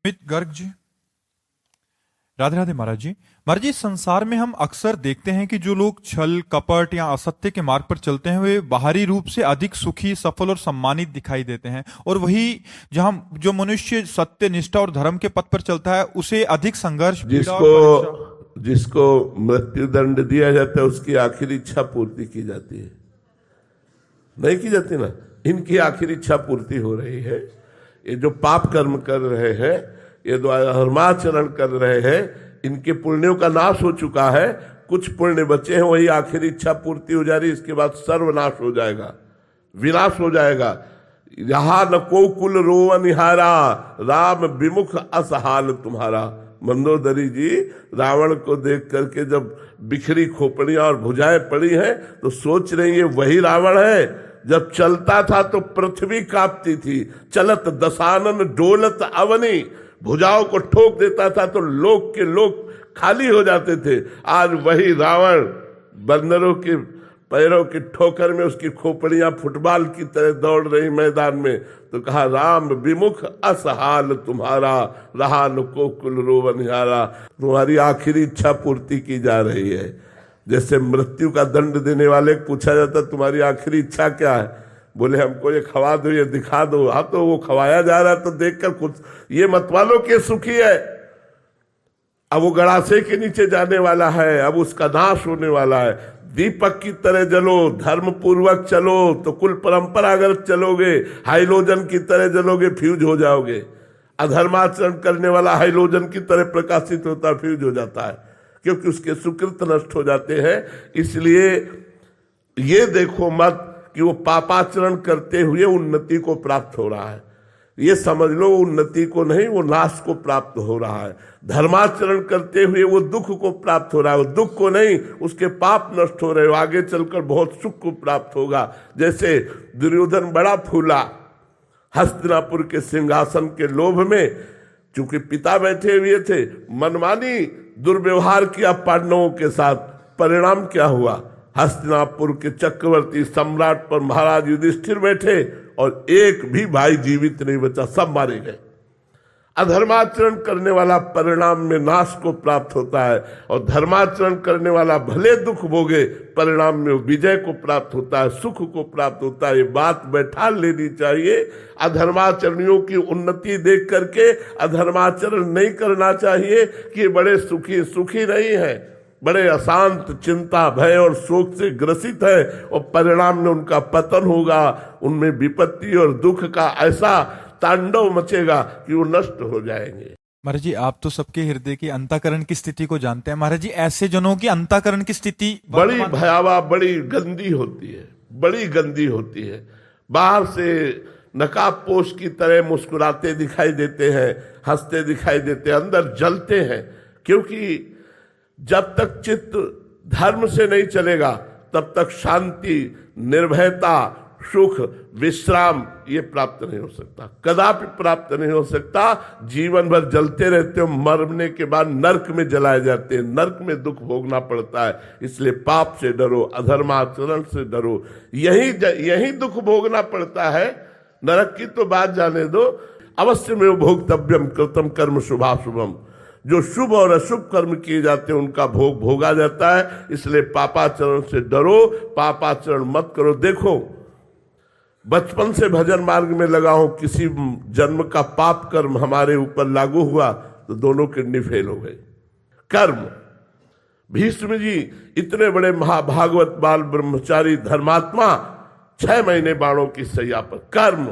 अमित गर्ग जी, राधे राधे महाराज जी। महाराज जी, संसार में हम अक्सर देखते हैं कि जो लोग छल कपट या असत्य के मार्ग पर चलते हैं वे बाहरी रूप से अधिक सुखी, सफल और सम्मानित दिखाई देते हैं, और वही जहां जो मनुष्य सत्य, निष्ठा और धर्म के पथ पर चलता है उसे अधिक संघर्ष, पीड़ा और परीक्षा। जिसको मृत्यु दंड दिया जाता है उसकी आखिरी इच्छा पूर्ति की जाती है, नहीं की जाती ना। इनकी आखिरी इच्छा पूर्ति हो रही है। ये जो पाप कर्म कर रहे हैं, ये जो धर्माचरण कर रहे हैं, इनके पुण्यों का नाश हो चुका है। कुछ पुण्य बचे हैं, वही आखिरी इच्छा पूर्ति हो जा रही है। इसके बाद सर्वनाश हो जाएगा, विनाश हो जाएगा। यहां न को कुल रोवन निहारा, राम विमुख असहाल तुम्हारा। मंदोदरी जी रावण को देख करके जब बिखरी खोपड़ियां और भुजाएं पड़ी हैं तो सोच रही है वही रावण है। जब चलता था तो पृथ्वी कांपती थी, चलत दशानन डोलत अवनी। भुजाओं को ठोक देता था तो लोक के लोक खाली हो जाते थे। आज वही रावण बंदरों के पैरों की ठोकर में उसकी खोपड़ियां फुटबॉल की तरह दौड़ रही मैदान में। तो कहा राम विमुख असहाल तुम्हारा, रहा न को कुल रोवनिहारा। तुम्हारी आखिरी इच्छा पूर्ति की जा रही है। जैसे मृत्यु का दंड देने वाले पूछा जाता तुम्हारी आखिरी इच्छा क्या है, बोले हमको ये खवा दो, ये दिखा दो। हाँ, तो वो खवाया जा रहा है तो देखकर कुछ ये मत वालों के सुखी है। अब वो गड़ासे के नीचे जाने वाला है, अब उसका नाश होने वाला है। दीपक की तरह जलो, धर्म पूर्वक चलो तो कुल परंपरागत चलोगे। हाइलोजन की तरह जलोगे, फ्यूज हो जाओगे। अधर्माचरण करने वाला हाइलोजन की तरह प्रकाशित होता है, फ्यूज हो जाता है, क्योंकि उसके सुकृत नष्ट हो जाते हैं। इसलिए ये देखो मत कि वो पापाचरण करते हुए उन्नति को प्राप्त हो रहा है। ये समझ लो उन्नति को नहीं, वो नाश को प्राप्त हो रहा है। धर्माचरण करते हुए वो दुख को प्राप्त हो रहा है, वो दुख को नहीं, उसके पाप नष्ट हो रहे हो। आगे चलकर बहुत सुख को प्राप्त होगा। जैसे दुर्योधन बड़ा फूला हस्तिनापुर के सिंहासन के लोभ में, चूंकि पिता बैठे हुए थे, मनमानी दुर्व्यवहार किया पांडवों के साथ। परिणाम क्या हुआ? हस्तिनापुर के चक्रवर्ती सम्राट पर महाराज युधिष्ठिर बैठे और एक भी भाई जीवित नहीं बचा, सब मारे गए। अधर्माचरण करने वाला परिणाम में नाश को प्राप्त होता है, और धर्माचरण करने वाला भले दुख भोगे, परिणाम में विजय को प्राप्त होता है, सुख को प्राप्त होता है। ये बात बैठा लेनी चाहिए। अधर्माचरणियों की उन्नति देख करके अधर्माचरण नहीं करना चाहिए कि ये बड़े सुखी नहीं है, बड़े अशांत, चिंता, भय और शोक से ग्रसित है, और परिणाम में उनका पतन होगा। उनमें विपत्ति और दुख का ऐसा तांडव मचेगा कि वो नष्ट हो जाएंगे। महाराज जी, आप तो सबके हृदय की अंतःकरण की स्थिति को जानते हैं। महाराज जी, ऐसे जनों की अंतःकरण की स्थिति बड़ी भयावह, बड़ी गंदी होती है, बड़ी गंदी होती है। बाहर से नकाबपोश की तरह मुस्कुराते दिखाई देते हैं, हंसते दिखाई देते हैं, अंदर जलते हैं। क्योंकि जब तक चित्त धर्म से नहीं चलेगा तब तक शांति, निर्भयता, सुख, विश्राम ये प्राप्त नहीं हो सकता, कदापि प्राप्त नहीं हो सकता। जीवन भर जलते रहते हो, मरने के बाद नरक में जलाए जाते हैं, नरक में दुख भोगना पड़ता है। इसलिए पाप से डरो, अधर्माचरण से डरो, यही दुख भोगना पड़ता है। नरक की तो बात जाने दो। अवश्य में भोक्तव्यम कृतम कर्म शुभाशुभम। जो शुभ और अशुभ कर्म किए जाते हैं उनका भोग भोगा जाता है। इसलिए पापाचरण से डरो, पापाचरण मत करो। देखो, बचपन से भजन मार्ग में लगा हूं, किसी जन्म का पाप कर्म हमारे ऊपर लागू हुआ तो दोनों किडनी फेल हो गई। कर्म, भीष्म जी इतने बड़े महाभागवत बाल ब्रह्मचारी धर्मात्मा, 6 महीने बाणों की सैया पर। कर्म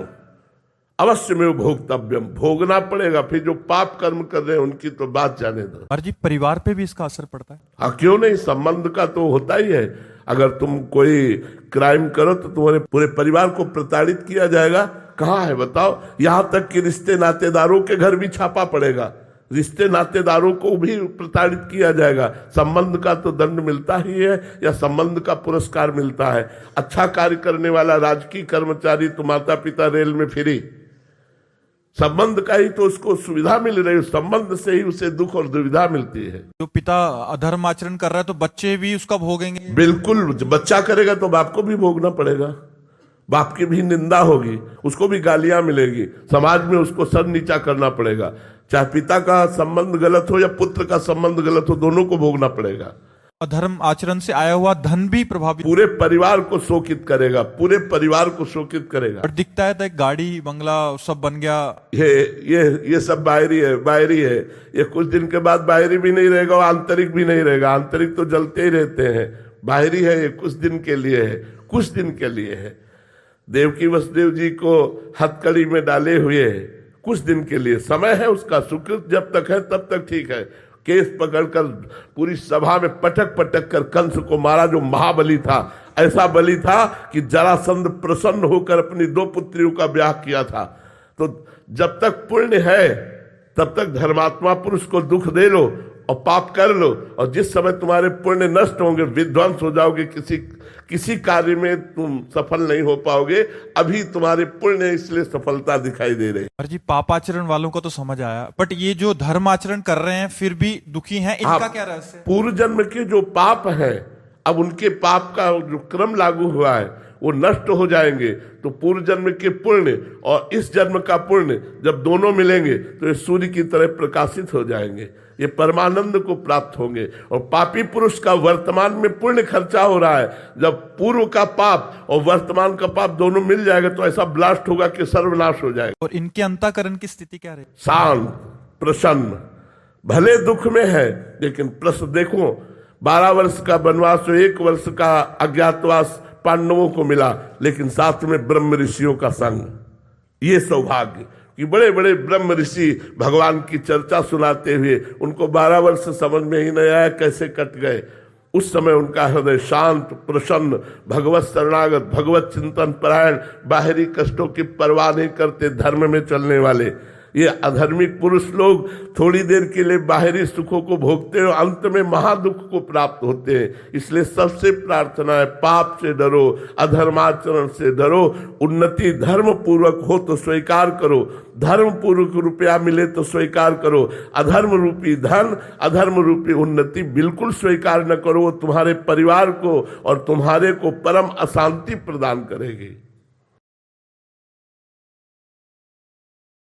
अवश्य में भोक्तव्यम, भोगना पड़ेगा। फिर जो पाप कर्म कर रहे हैं उनकी तो बात जाने दो। महाराज जी, परिवार पे भी इसका असर पड़ता है? हाँ, क्यों नहीं, संबंध का तो होता ही है। अगर तुम कोई क्राइम करो तो तुम्हारे पूरे परिवार को प्रताड़ित किया जाएगा। कहाँ है बताओ? यहां तक कि रिश्ते नातेदारों के घर भी छापा पड़ेगा, रिश्ते नातेदारों को भी प्रताड़ित किया जाएगा। संबंध का तो दंड मिलता ही है, या संबंध का पुरस्कार मिलता है। अच्छा कार्य करने वाला राजकीय कर्मचारी तो माता पिता रेल में फ्री, संबंध का ही तो उसको सुविधा मिल रही है, संबंध से ही उसे दुख और दुविधा मिलती है। जो पिता अधर्म आचरण कर रहा है तो बच्चे भी उसका भोगेंगे? बिल्कुल, बच्चा करेगा तो बाप को भी भोगना पड़ेगा। बाप की भी निंदा होगी, उसको भी गालियां मिलेगी, समाज में उसको सर नीचा करना पड़ेगा। चाहे पिता का संबंध गलत हो या पुत्र का संबंध गलत हो, दोनों को भोगना पड़ेगा। अधर्म आचरण से आया हुआ धन भी प्रभावित, पूरे परिवार को शोकित करेगा, पूरे परिवार को शोकित करेगा। और दिखता है तो एक गाड़ी बंगला सब बन गया। ये सब बाहरी है, बाहरी है। ये कुछ दिन के बाद बाहरी भी नहीं रहेगा और आंतरिक भी नहीं रहेगा। आंतरिक तो जलते ही रहते हैं, बाहरी है ये कुछ दिन के लिए है, कुछ दिन के लिए है। देवकी वसुदेव जी को हथकड़ी में डाले हुए कुछ दिन के लिए समय है उसका, सुकृत जब तक है तब तक ठीक है। केस पकड़कर पूरी सभा में पटक पटक कर कंस को मारा, जो महाबली था। ऐसा बलि था कि जरासंध प्रसन्न होकर अपनी 2 पुत्रियों का ब्याह किया था। तो जब तक पुण्य है तब तक धर्मात्मा पुरुष को दुख दे लो और पाप कर लो, और जिस समय तुम्हारे पुण्य नष्ट होंगे, विध्वंस हो जाओगे, किसी कार्य में तुम सफल नहीं हो पाओगे। अभी तुम्हारे पुण्य इसलिए सफलता दिखाई दे रही है। जी पापाचरण वालों को तो समझ आया, बट ये जो धर्माचरण कर रहे हैं फिर भी दुखी हैं, इनका क्या रहस्य है? पूर्व जन्म के जो पाप है, अब उनके पाप का जो क्रम लागू हुआ है वो नष्ट हो जाएंगे। तो पूर्व जन्म के पुण्य और इस जन्म का पुण्य जब दोनों मिलेंगे तो ये सूर्य की तरह प्रकाशित हो जाएंगे, ये परमानंद को प्राप्त होंगे। और पापी पुरुष का वर्तमान में पुण्य खर्चा हो रहा है, जब पूर्व का पाप और वर्तमान का पाप दोनों मिल जाएगा तो ऐसा ब्लास्ट होगा कि सर्वनाश हो जाएगा। और इनके अंतःकरण की स्थिति क्या रही? शांत, प्रसन्न, भले दुख में है लेकिन प्रसन्न। देखो 12 वर्ष का वनवास, 1 वर्ष का अज्ञातवास पांडवों को मिला, लेकिन साथ में ब्रह्म ऋषियों का संग। ये सौभाग्य कि बड़े बड़े ब्रह्म ऋषि भगवान की चर्चा सुनाते हुए उनको 12 वर्ष समझ में ही नहीं आया कैसे कट गए। उस समय उनका हृदय शांत, प्रसन्न, भगवत शरणागत, भगवत चिंतन परायण, बाहरी कष्टों की परवाह नहीं करते, धर्म में चलने वाले। ये अधर्मिक पुरुष लोग थोड़ी देर के लिए बाहरी सुखों को भोगते हैं, अंत में महादुख को प्राप्त होते हैं। इसलिए सबसे प्रार्थना है, पाप से डरो, अधर्माचरण से डरो। उन्नति धर्म पूर्वक हो तो स्वीकार करो, धर्म पूर्वक रुपया मिले तो स्वीकार करो। अधर्म रूपी धन, अधर्म रूपी उन्नति बिल्कुल स्वीकार न करो, वो तुम्हारे परिवार को और तुम्हारे को परम अशांति प्रदान करेगी।